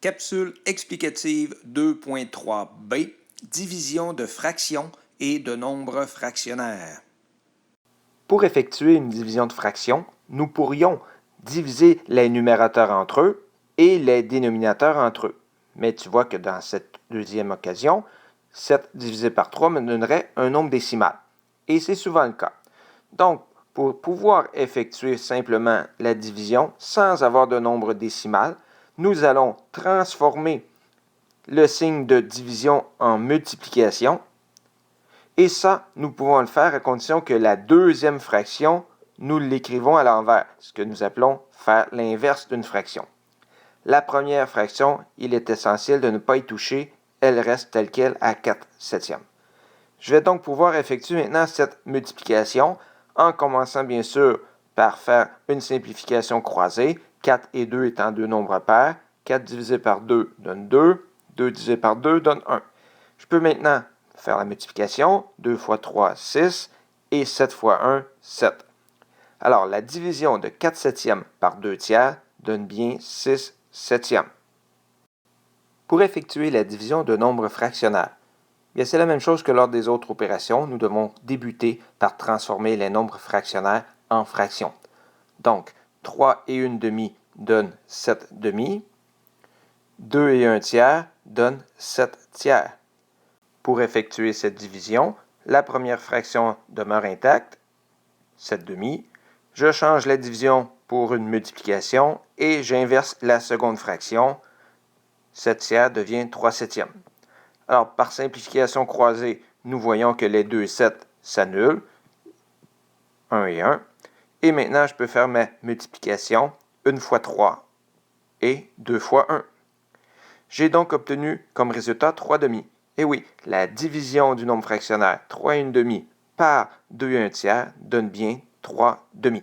Capsule explicative 2.3b, division de fractions et de nombres fractionnaires. Pour effectuer une division de fractions, nous pourrions diviser les numérateurs entre eux et les dénominateurs entre eux. Mais tu vois que dans cette deuxième occasion, 7 divisé par 3 me donnerait un nombre décimal. Et c'est souvent le cas. Donc, pour pouvoir effectuer simplement la division sans avoir de nombre décimal, nous allons transformer le signe de division en multiplication. Et ça, nous pouvons le faire à condition que la deuxième fraction, nous l'écrivons à l'envers, ce que nous appelons faire l'inverse d'une fraction. La première fraction, il est essentiel de ne pas y toucher, elle reste telle qu'elle à 4 septièmes. Je vais donc pouvoir effectuer maintenant cette multiplication en commençant bien sûr par faire une simplification croisée, 4 et 2 étant deux nombres pairs. 4 divisé par 2 donne 2, 2 divisé par 2 donne 1. Je peux maintenant faire la multiplication, 2 fois 3, 6, et 7 fois 1, 7. Alors, la division de 4 septièmes par 2 tiers donne bien 6 septièmes. Pour effectuer la division de nombres fractionnaires, c'est la même chose que lors des autres opérations. Nous devons débuter par transformer les nombres fractionnaires en fractions. Donc, 3 et 1 demi donnent 7 demi. 2 et 1 tiers donnent 7 tiers. Pour effectuer cette division, la première fraction demeure intacte, 7 demi. Je change la division pour une multiplication et j'inverse la seconde fraction. 7 tiers devient 3 septièmes. Alors, par simplification croisée, nous voyons que les deux 7 s'annulent, 1 et 1. Et maintenant, je peux faire ma multiplication, 1 fois 3 et 2 fois 1. J'ai donc obtenu comme résultat 3 demi. Et oui, la division du nombre fractionnaire 3 et 1 demi par 2 et 1 tiers donne bien 3 demi.